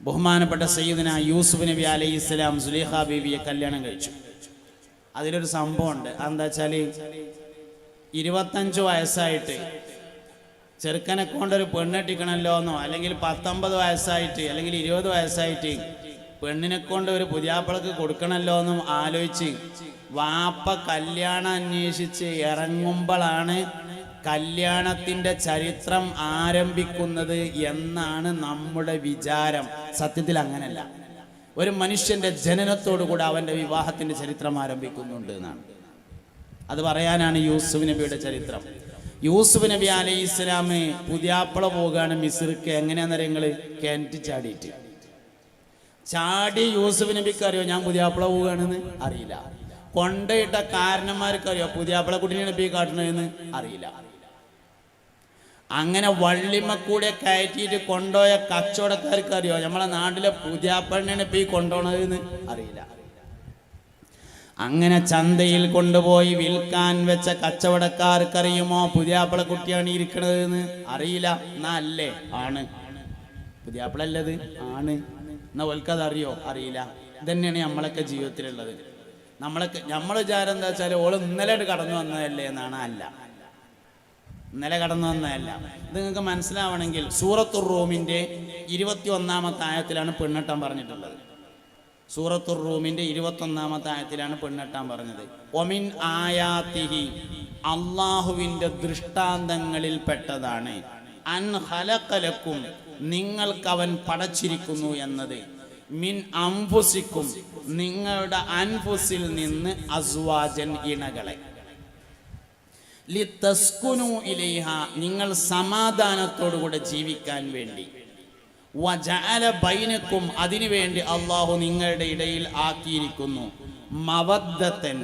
ബഹുമാനപ്പെട്ട സയ്യിദുന യൂസുഫ് നബി അലൈഹിസ്സലാം സുലൈഖ ബീവിയെ കല്യാണം കഴിച്ചു. അതിലൊരു സംഭവമുണ്ട്. അതെന്താ വെച്ചാൽ 25 വയസ്സായിട്ട് ചെറുക്കനെ കൊണ്ടൊരു പെണ്ണെട്ടിക്കണമല്ലോ എന്നോ, അല്ലെങ്കിൽ 19 വയസ്സായിട്ട് അല്ലെങ്കിൽ 20 വയസ്സായിട്ട് പെണ്ണിനെ കൊണ്ട് ഒരു പുതിയാപ്പിളക്ക് കൊടുക്കണമല്ലോ എന്നും ആലോചിച്ച് വാപ്പ കല്യാണം അന്വേഷിച്ച് ഇറങ്ങുമ്പോഴാണ് കല്യാണത്തിൻ്റെ ചരിത്രം ആരംഭിക്കുന്നത് എന്നാണ് നമ്മുടെ വിചാരം. സത്യത്തിൽ അങ്ങനല്ല. ഒരു മനുഷ്യൻ്റെ ജനനത്തോടു കൂടെ അവൻ്റെ വിവാഹത്തിൻ്റെ ചരിത്രം ആരംഭിക്കുന്നുണ്ട് എന്നാണ്. അത് പറയാനാണ് യൂസുഫ് നബിയുടെ ചരിത്രം. യൂസുഫ് നബി അലൈഹി ഇസ്ലാം പുതിയാപ്പിള പോവുകയാണ് മിസ്ർക്ക്. എങ്ങനെയാണെന്ന് നിങ്ങൾ കിണറ്റി ചാടിയിട്ട് ചാടി. യൂസുഫ് നബിക്ക് അറിയോ ഞാൻ പുതിയാപ്പിള പോവുകയാണെന്ന്? അറിയില്ല. കൊണ്ടയിട്ട കാരണന്മാർക്ക് അറിയോ പുതിയാപ്പിള കുട്ടീനെ നബി കാട്ടണമെന്ന്? അറിയില്ല. അങ്ങനെ വള്ളിമക്കൂടെ കയറ്റിയിട്ട് കൊണ്ടുപോയ കച്ചവടക്കാർക്ക് അറിയോ നമ്മളെ നാട്ടിലെ പുതിയാപ്പിളിനെ നബി കൊണ്ടുപോകണമെന്ന്? അറിയില്ല. അങ്ങനെ ചന്തയിൽ കൊണ്ടുപോയി വിൽക്കാൻ വെച്ച കച്ചവടക്കാർക്കറിയുമോ പുതിയാപ്പിള കുട്ടിയാണ് ഇരിക്കണതെന്ന്? അറിയില്ല. എന്നാ അല്ലേ? ആണ്. പുതിയാപ്പിളല്ലത് ആണ്. എന്നാ ഓൽക്കത് അറിയോ? അറിയില്ല. ഇതന്നെയാണ് നമ്മളൊക്കെ ജീവിതത്തിലുള്ളത്. നമ്മളെ വിചാരം എന്താ വെച്ചാൽ ഓള് ഇന്നലെ കടന്നു വന്നതല്ലേ എന്നാണ്. അല്ല, ഇന്നലെ കടന്നു വന്നതല്ല. ഇത് നിങ്ങൾക്ക് മനസ്സിലാവണമെങ്കിൽ സൂറത്തുർ റൂമിൻ്റെ 21-ാമത്തെ ആയത്തിലാണ് പെണ്ണെട്ടാൻ പറഞ്ഞിട്ടുള്ളത്. സൂറത്തുർ റൂമിൻ്റെ 21-ാമത്തെ ആയത്തിലാണ് പെണ്ണെട്ടാൻ പറഞ്ഞത്. ഒമിൻ ആയാത്തിഹി, അള്ളാഹുവിൻ്റെ ദൃഷ്ടാന്തങ്ങളിൽ പെട്ടതാണ് അൻ ഖലഖലക്കും, നിങ്ങൾക്കവൻ പടച്ചിരിക്കുന്നു എന്നത്. മിൻ അംഫുസിക്കും, നിങ്ങളുടെ അൻഫുസിൽ നിന്ന് അസ്വാജൻ, ഇണകളെ. ലിതസ്കുനു ഇലൈഹ, നിങ്ങൾ സമാധാനത്തോടുകൂടെ ജീവിക്കാൻ വേണ്ടി. വജഅല ബൈനക്കും, അതിനുവേണ്ടി അള്ളാഹു നിങ്ങളുടെ ഇടയിൽ ആക്കിയിരിക്കുന്നു മവദ്ദത്തൻ,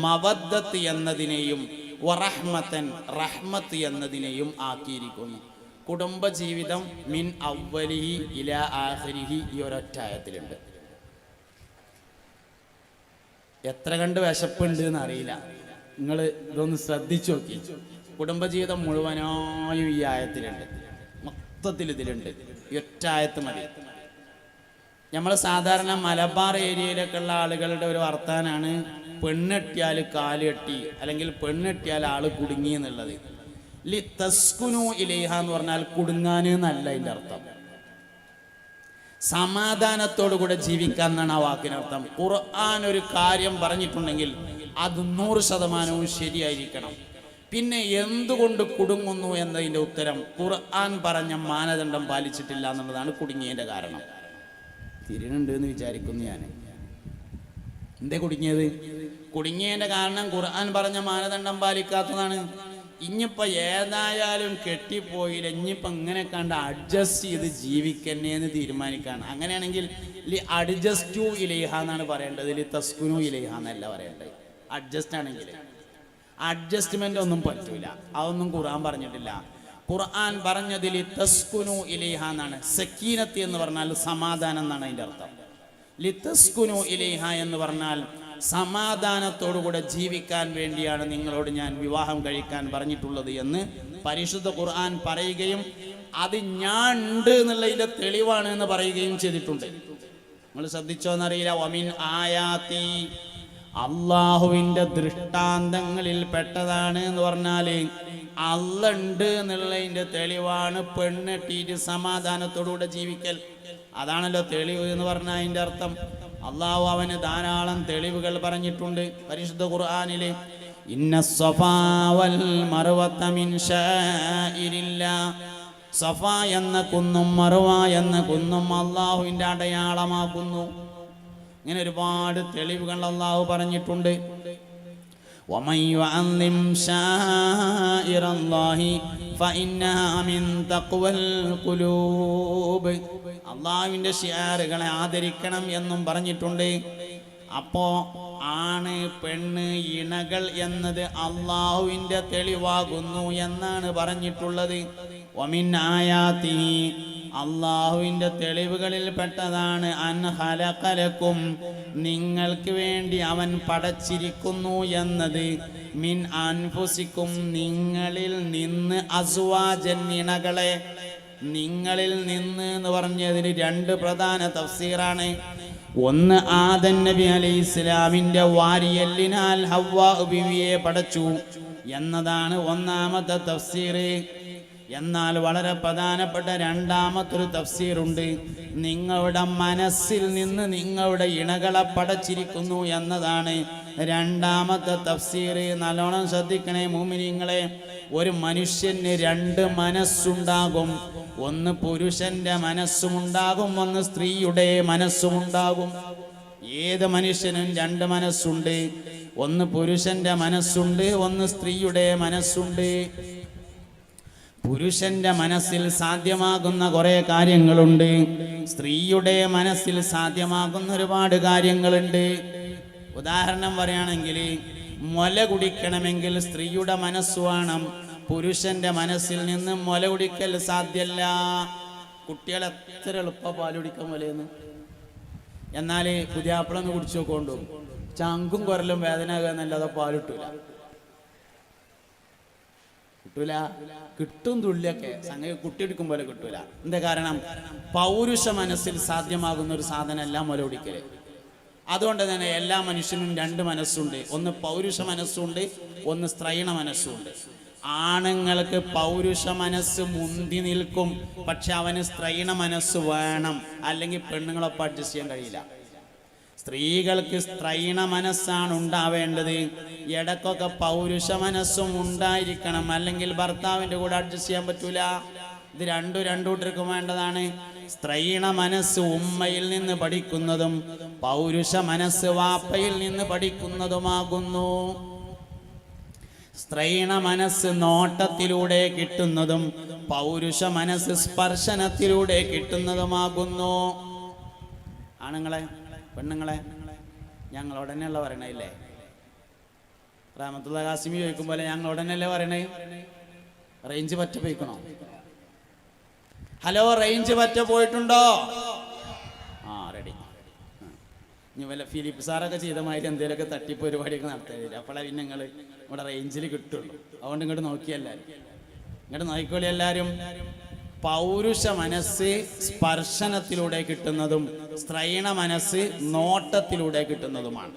മവദ്ദത്ത് എന്നതിനെയും വറഹ്മത്തൻ, റഹ്മത്ത് എന്നതിനെയും ആക്കിയിരിക്കുന്നു. കുടുംബജീവിതം മിൻ അവ്വലിഹി ഇലാ ആഖിരിഹി ഈ ഒരൊറ്റായത്തിലുണ്ട്. എത്ര കണ്ട് വിശപ്പുണ്ട് എന്നറിയില്ല. നിങ്ങൾ ഇതൊന്ന് ശ്രദ്ധിച്ചു നോക്കി. കുടുംബജീവിതം മുഴുവനായും ഈ ആയത്തിലുണ്ട്. മൊത്തത്തിൽ ഇതിലുണ്ട്. ഈ ഒറ്റായത്ത് മതി. നമ്മൾ സാധാരണ മലബാർ ഏരിയയിലൊക്കെ ഉള്ള ആളുകളുടെ ഒരു വർത്താനാണ് പെണ്ണെട്ടിയാൽ കാല് കെട്ടി, അല്ലെങ്കിൽ പെണ്ണെട്ടിയാൽ ആള് കുടുങ്ങി എന്നുള്ളത്. ലിതസ്കുനു ഇലൈഹ എന്ന് പറഞ്ഞാൽ കുടുങ്ങാൻ എന്നല്ല അതിൻ്റെ അർത്ഥം. സമാധാനത്തോടു കൂടെ ജീവിക്കാൻ എന്നാണ് ആ വാക്കിനർത്ഥം. ഖുർആൻ ഒരു കാര്യം പറഞ്ഞിട്ടുണ്ടെങ്കിൽ അത് 100% ശരിയായിരിക്കണം. പിന്നെ എന്തുകൊണ്ട് കുടുങ്ങുന്നു എന്നതിൻ്റെ ഉത്തരം ഖുർആൻ പറഞ്ഞ മാനദണ്ഡം പാലിച്ചിട്ടില്ല എന്നുള്ളതാണ് കുടുങ്ങിയതിൻ്റെ കാരണം. തിരിയുന്നുണ്ട് എന്ന് വിചാരിക്കുന്നു ഞാൻ. എന്തേ കുടുങ്ങിയത്? കുടുങ്ങിയതിൻ്റെ കാരണം ഖുർആൻ പറഞ്ഞ മാനദണ്ഡം പാലിക്കാത്തതാണ്. ഇനിയിപ്പോൾ ഏതായാലും കെട്ടിപ്പോയില്ല, ഇനിയിപ്പോൾ ഇങ്ങനെ കണ്ട് അഡ്ജസ്റ്റ് ചെയ്ത് ജീവിക്കന്നേന്ന് തീരുമാനിക്കുകയാണ്. അങ്ങനെയാണെങ്കിൽ അഡ്ജസ്റ്റു ഇലൈഹ എന്നാണ് പറയേണ്ടത്. തസ്കുനു ഇലൈഹ എന്നല്ല പറയേണ്ടത്. അഡ്ജസ്റ്റ് ആണെങ്കിൽ അഡ്ജസ്റ്റ്മെൻ്റ് ഒന്നും പറ്റൂല. അതൊന്നും ഖുർആൻ പറഞ്ഞിട്ടില്ല. ഖുർആൻ പറഞ്ഞതിൽ തസ്കുനു ഇലൈഹ എന്നാണ്. സക്കീനത്ത് എന്ന് പറഞ്ഞാൽ സമാധാനം എന്നാണ് അതിൻ്റെ അർത്ഥം. ലിതസ്കുനു ഇലൈഹ എന്ന് പറഞ്ഞാൽ സമാധാനത്തോടുകൂടെ ജീവിക്കാൻ വേണ്ടിയാണ് നിങ്ങളോട് ഞാൻ വിവാഹം കഴിക്കാൻ പറഞ്ഞിട്ടുള്ളത് എന്ന് പരിശുദ്ധ ഖുർആൻ പറയുകയും അത് ഞാൻ ഉണ്ട് എന്നുള്ളതിൻ്റെ തെളിവാണ് എന്ന് പറയുകയും ചെയ്തിട്ടുണ്ട്. നിങ്ങൾ ശ്രദ്ധിച്ചോന്നറിയില്ല. വമിൻ ആയാത്തി, അള്ളാഹുവിൻ്റെ ദൃഷ്ടാന്തങ്ങളിൽ പെട്ടതാണ് എന്ന് പറഞ്ഞാൽ അള്ളുണ്ട് എന്നുള്ളതിൻ്റെ തെളിവാണ് പെണ്ണെട്ടിയിട്ട് സമാധാനത്തോടുകൂടെ ജീവിക്കൽ. അതാണല്ലോ തെളിവ് എന്ന് പറഞ്ഞാൽ അതിൻ്റെ അർത്ഥം. അള്ളാഹു അവന് ധാരാളം തെളിവുകൾ പറഞ്ഞിട്ടുണ്ട് പരിശുദ്ധ ഖുർആനിൽ. ഇന്ന സ്വഫാ വൽ മർവത മിൻ ശാഇരില്ലാഹ്, സഫ എന്ന കുന്നും മർവ എന്ന കുന്നും അള്ളാഹുവിൻ്റെ അടയാളമാക്കുന്നു. ഇങ്ങനെ ഒരുപാട് തെളിവുകൾ അള്ളാഹു പറഞ്ഞിട്ടുണ്ട്. വമൻ യുഅല്ലിം ശാഇറല്ലാഹി ഫഇന്നഹാ മിൻ തഖ്വൽ ഖുലൂബ്, അള്ളാഹുവിൻ്റെ ശിആറുകളെ ആദരിക്കണം എന്നും പറഞ്ഞിട്ടുണ്ട്. അപ്പോൾ ആണ് പെണ്ണ് ഇണകൾ എന്നത് അള്ളാഹുവിൻ്റെ തെളിവാകുന്നു എന്നാണ് പറഞ്ഞിട്ടുള്ളത്. വമിൻ ആയാതിഹി, അള്ളാഹുവിൻ്റെ തെളിവുകളിൽ പെട്ടതാണ് അൻ ഖലഖലക്കും, നിങ്ങൾക്ക് വേണ്ടി അവൻ പടച്ചിരിക്കുന്നു എന്നത്. മിൻ അൻഫുസിക്കും, നിങ്ങളിൽ നിന്ന് അസ്വാജൻ, ഇണകളെ. നിങ്ങളിൽ നിന്ന് എന്ന് പറഞ്ഞതിന് രണ്ട് പ്രധാന തഫ്സീറാണ്. ഒന്ന്, ആദം നബി അലൈഹി ഇസ്ലാമിന്റെ വാരിയല്ലിനാൽ ഹവ്വാ ബീവിയെ പടച്ചു എന്നതാണ് ഒന്നാമത്തെ തഫ്സീർ. എന്നാൽ വളരെ പ്രധാനപ്പെട്ട രണ്ടാമത്തൊരു തഫ്സീറുണ്ട്. നിങ്ങളുടെ മനസ്സിൽ നിന്ന് നിങ്ങളുടെ ഇണകളെ പടച്ചിരിക്കുന്നു എന്നതാണ് രണ്ടാമത്തെ തഫ്സീർ. നല്ലോണം ശ്രദ്ധിക്കണേ മുഅ്മിനീങ്ങളെ. ഒരു മനുഷ്യന് രണ്ട് മനസ്സുണ്ടാകും. ഒന്ന് പുരുഷന്റെ മനസ്സുമുണ്ടാകും, ഒന്ന് സ്ത്രീയുടെ മനസ്സുമുണ്ടാകും. ഏത് മനുഷ്യനും രണ്ട് മനസ്സുണ്ട്. ഒന്ന് പുരുഷന്റെ മനസ്സുണ്ട്, ഒന്ന് സ്ത്രീയുടെ മനസ്സുണ്ട്. പുരുഷന്റെ മനസ്സിൽ സാധ്യമാകുന്ന കുറെ കാര്യങ്ങളുണ്ട്, സ്ത്രീയുടെ മനസ്സിൽ സാധ്യമാകുന്ന ഒരുപാട് കാര്യങ്ങളുണ്ട്. ഉദാഹരണം പറയുകയാണെങ്കിൽ, മുല കുടിക്കണമെങ്കിൽ സ്ത്രീയുടെ മനസ്സ് വേണം. പുരുഷന്റെ മനസ്സിൽ നിന്ന് മുല കുടിക്കൽ സാധ്യല്ല. കുട്ടികൾ എത്ര എളുപ്പം പാൽ കുടിക്കാൻ മുലയെന്ന്. എന്നാൽ പുതിയാപ്പിളൊന്ന് കുടിച്ചു നോക്കൊണ്ടു, ചങ്കും കുരലും വേദന എന്നല്ലാതെ പാൽ കിട്ടൂല. കിട്ടും തുള്ളിയൊക്കെ സംഗതി കുട്ടി എടുക്കും പോലെ കിട്ടൂല. എന്താ കാരണം? പൗരുഷ മനസ്സിൽ സാധ്യമാകുന്ന ഒരു സാധനമല്ല മുല കുടിക്കല്. അതുകൊണ്ട് തന്നെ എല്ലാ മനുഷ്യനും രണ്ട് മനസ്സുണ്ട്. ഒന്ന് പൗരുഷ മനസ്സുണ്ട്, ഒന്ന് സ്ത്രൈണ മനസ്സുണ്ട്. ആണുങ്ങൾക്ക് പൗരുഷ മനസ്സ് മുന്തി നിൽക്കും, പക്ഷെ അവന് സ്ത്രൈണ മനസ്സ് വേണം, അല്ലെങ്കിൽ പെണ്ണുങ്ങളൊപ്പം അഡ്ജസ്റ്റ് ചെയ്യാൻ കഴിയില്ല. സ്ത്രീകൾക്ക് സ്ത്രൈണ മനസ്സാണ് ഉണ്ടാവേണ്ടത്. ഇടക്കൊക്കെ പൗരുഷ മനസ്സും ഉണ്ടായിരിക്കണം, അല്ലെങ്കിൽ ഭർത്താവിൻ്റെ കൂടെ അഡ്ജസ്റ്റ് ചെയ്യാൻ പറ്റൂല. ഇത് രണ്ടൂട്ടർക്കും വേണ്ടതാണ്. സ്ത്രൈണ മനസ്സ് ഉമ്മയിൽ നിന്ന് പഠിക്കുന്നതും പൗരുഷ മനസ്സ് വാപ്പയിൽ നിന്ന് പഠിക്കുന്നതുമാകുന്നു. സ്ത്രൈണ മനസ്സ് നോട്ടത്തിലൂടെ കിട്ടുന്നതും പൗരുഷ മനസ്സ് സ്പർശനത്തിലൂടെ കിട്ടുന്നതുമാകുന്നു. ആണുങ്ങളെ, പെണ്ണുങ്ങളെ, ഞങ്ങളോടനെയുള്ള പറയണല്ലേ? റഹ്മത്തുള്ളാഹി ഖാസിമി ചോദിക്കും പോലെ ഞങ്ങളോടനല്ലേ പറയണേ? റേഞ്ച് പറ്റ പോയിക്കണോ? ഹലോ, റേഞ്ച് പറ്റ പോയിട്ടുണ്ടോ? ആ, റെഡി. ഇനി വല്ല ഫിലിപ്പ് സാറൊക്കെ ചെയ്ത മാതിരി എന്തെങ്കിലുമൊക്കെ തട്ടിപ്പ് പരിപാടിയൊക്കെ നടത്തില്ല. അപ്പോഴേ പിന്നെ നിങ്ങൾ ഇവിടെ റേഞ്ചിൽ കിട്ടുള്ളൂ. അതുകൊണ്ട് ഇങ്ങോട്ട് നോക്കിയെല്ലാവരും, ഇങ്ങോട്ട് നോക്കിക്കോളി എല്ലാവരും. പൗരുഷ മനസ്സ് സ്പർശനത്തിലൂടെ കിട്ടുന്നതും സ്ത്രൈണ മനസ്സ് നോട്ടത്തിലൂടെ കിട്ടുന്നതുമാണ്.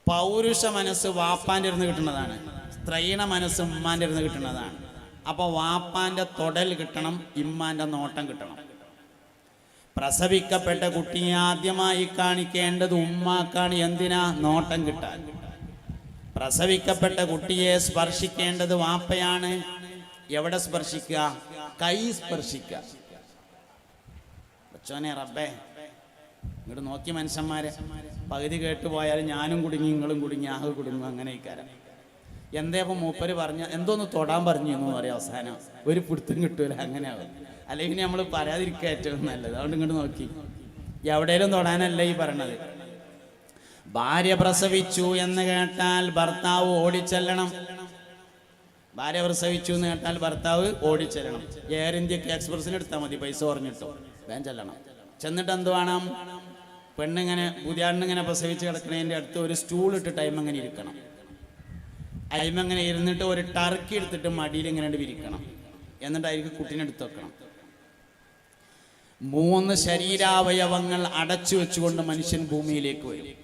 പൗരുഷ മനസ്സ് വാപ്പാൻ്റെ ഇരുന്ന് കിട്ടുന്നതാണ്, സ്ത്രൈണ മനസ്സ് ഉമ്മാൻ്റെ ഇരുന്ന് കിട്ടുന്നതാണ്. അപ്പോൾ വാപ്പാൻ്റെ തൊടൽ കിട്ടണം, ഇമ്മാൻ്റെ നോട്ടം കിട്ടണം. പ്രസവിക്കപ്പെട്ട കുട്ടിയെ ആദ്യമായി കാണിക്കേണ്ടത് ഉമ്മാക്കാണ്. എന്തിനാ? നോട്ടം കിട്ടാൻ. പ്രസവിക്കപ്പെട്ട കുട്ടിയെ സ്പർശിക്കേണ്ടത് വാപ്പയാണ്. എവിടെ സ്പർശിക്കുക? കൈ സ്പർശിക്കുക. അച്ഛനെ റബ്ബേ, ഇങ്ങോട്ട് നോക്കി മനുഷ്യന്മാരെ. പകുതി കേട്ടു പോയാൽ ഞാനും കുടുങ്ങി, നിങ്ങളും കുടുങ്ങി, ആഹ് കുടുങ്ങും. അങ്ങനെ ഇക്കാരം എന്തേ അപ്പം മൂപ്പര് പറഞ്ഞ എന്തോന്ന് തൊടാൻ പറഞ്ഞു എന്ന് പറയാം. അവസാനം ഒരു പിടുത്തം കിട്ടൂല. അങ്ങനെയാവും. അല്ലെങ്കിൽ നമ്മൾ പറയാതിരിക്കുക ഏറ്റവും നല്ലത്. അതുകൊണ്ട് ഇങ്ങോട്ട് നോക്കി. എവിടെയും തൊടാനല്ല ഈ പറയണത്. ഭാര്യ പ്രസവിച്ചു എന്ന് കേട്ടാൽ ഭർത്താവ് ഓടിച്ചെല്ലണം. ഭാര്യ പ്രസവിച്ചു എന്ന് കേട്ടാൽ ഭർത്താവ് ഓടിച്ചെല്ലണം. എയർ ഇന്ത്യക്ക് എക്സ്പ്രസിന് എടുത്താൽ മതി, പൈസ കുറഞ്ഞിട്ടോ. വേഗം ചെല്ലണം. ചെന്നിട്ട് എന്ത് വേണം? പെണ്ണിങ്ങനെ പുതിയാണിങ്ങനെ പ്രസവിച്ച് കിടക്കണതിൻ്റെ അടുത്ത് ഒരു സ്റ്റൂൾ ഇട്ടിട്ട് അയിമങ്ങനെ ഇരിക്കണം. അയിമങ്ങനെ ഇരുന്നിട്ട് ഒരു ടർക്കി എടുത്തിട്ട് മടിയിൽ ഇങ്ങനെ വിരിക്കണം. എന്നിട്ട് അതിലേക്ക് കുട്ടീനെ എടുത്ത് വെക്കണം. 3 ശരീരാവയവങ്ങൾ അടച്ചു വെച്ചുകൊണ്ട് മനുഷ്യൻ ഭൂമിയിലേക്ക് വരും.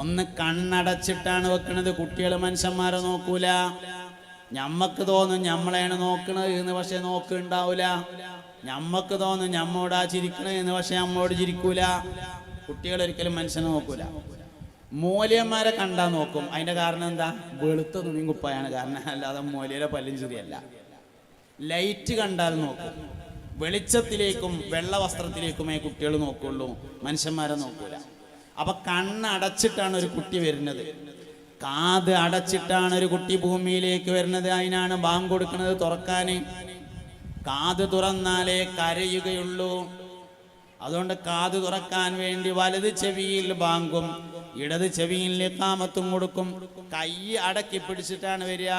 ഒന്ന് കണ്ണടച്ചിട്ടാണ് വെക്കുന്നത്. കുട്ടികൾ മനുഷ്യന്മാരെ നോക്കൂല. ഞമ്മക്ക് തോന്നും ഞമ്മളെയാണ് നോക്കണത് എന്ന്, പക്ഷെ നോക്കുന്നുണ്ടാവൂല. ഞമ്മക്ക് തോന്നും ഞമ്മോടാ ചിരിക്കണത് എന്ന്, പക്ഷെ നമ്മളോട് ചിരിക്കൂല. കുട്ടികൾ ഒരിക്കലും മനുഷ്യനെ നോക്കൂല. മൂല്യന്മാരെ കണ്ടാൽ നോക്കും. അതിൻ്റെ കാരണം എന്താ? വെളുത്ത തുണിയും കുപ്പായാണ് കാരണം, അല്ലാതെ മൂല്യരെ പല്ലും ചിരിയല്ല. ലൈറ്റ് കണ്ടാൽ നോക്കും. വെളിച്ചത്തിലേക്കും വെള്ള വസ്ത്രത്തിലേക്കുമേ കുട്ടികൾ നോക്കുള്ളൂ, മനുഷ്യന്മാരെ നോക്കൂല. അപ്പൊ കണ്ണടച്ചിട്ടാണ് ഒരു കുട്ടി വരുന്നത്, കാത് അടച്ചിട്ടാണ് ഒരു കുട്ടി ഭൂമിയിലേക്ക് വരുന്നത്. അതിനാണ് ബാങ്ക് കൊടുക്കുന്നത് തുറക്കാന്. കാത് തുറന്നാലേ കരയുകയുള്ളൂ. അതുകൊണ്ട് കാത് തുറക്കാൻ വേണ്ടി വലത് ചെവിയിൽ ബാങ്കും ഇടത് ചെവിയിൽ ഇഖാമത്തും കൊടുക്കും. കൈ അടക്കി പിടിച്ചിട്ടാണ് വരിക.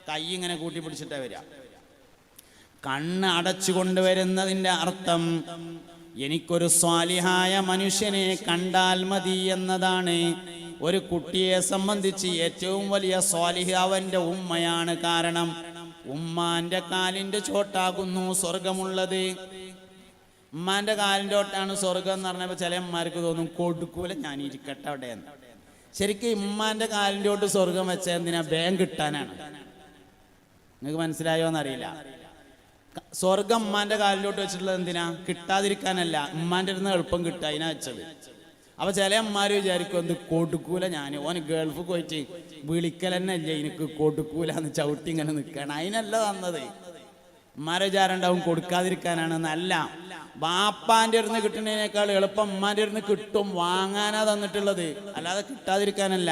കൈ ഇങ്ങനെ കൂട്ടി പിടിച്ചിട്ടാണ് വരിക. കണ്ണ് അടച്ചു കൊണ്ടുവരുന്നതിൻ്റെ അർത്ഥം എനിക്കൊരു സ്വാലിഹായ മനുഷ്യനെ കണ്ടാൽ മതി എന്നതാണ്. ഒരു കുട്ടിയെ സംബന്ധിച്ച് ഏറ്റവും വലിയ സ്വാലിഹ് അവൻ്റെ ഉമ്മയാണ്. കാരണം ഉമ്മാന്റെ കാലിന്റെ ചോട്ടാകുന്നു സ്വർഗമുള്ളത്. ഉമ്മാന്റെ കാലിന്റെ ചോട്ടാണ് സ്വർഗം എന്ന് പറഞ്ഞപ്പോൾ ചില ഉമ്മാർക്ക് തോന്നും കൊടുക്കൂല, ഞാൻ ഇരിക്കട്ടെ അവിടെ എന്ന്. ശരിക്കും ഉമ്മാന്റെ കാലിന്റെ ചോട്ട് സ്വർഗം വെച്ച എന്തിനാ? ബാങ്ക് കിട്ടാനാണ്. നിങ്ങൾക്ക് മനസ്സിലായോ എന്നറിയില്ല. സ്വർഗം ഉമ്മാന്റെ കാലിലോട്ട് വെച്ചിട്ടുള്ളത് എന്തിനാ? കിട്ടാതിരിക്കാനല്ല, ഉമ്മാന്റെ അടുത്ത് എളുപ്പം കിട്ടുക, അതിനാ വെച്ചത്. അപ്പൊ ചില അമ്മമാര് വിചാരിക്കും എന്ത് കൊടുക്കൂല, ഞാൻ ഓന് ഗൾഫ് പോയിട്ട് വിളിക്കൽ തന്നെ അല്ലേ എനിക്ക് കൊടുക്കൂല എന്ന് ചവിട്ടി ഇങ്ങനെ നിൽക്കണം, അതിനല്ല തന്നത്. ഉമ്മാരെ വിചാരം ഉണ്ടാവും കൊടുക്കാതിരിക്കാനാണ്. നല്ല ബാപ്പാന്റെ അടുത്ത് കിട്ടുന്നതിനേക്കാൾ എളുപ്പം ഉമ്മാന്റെ അടുത്ത് കിട്ടും, വാങ്ങാനാ തന്നിട്ടുള്ളത്, അല്ലാതെ കിട്ടാതിരിക്കാനല്ല.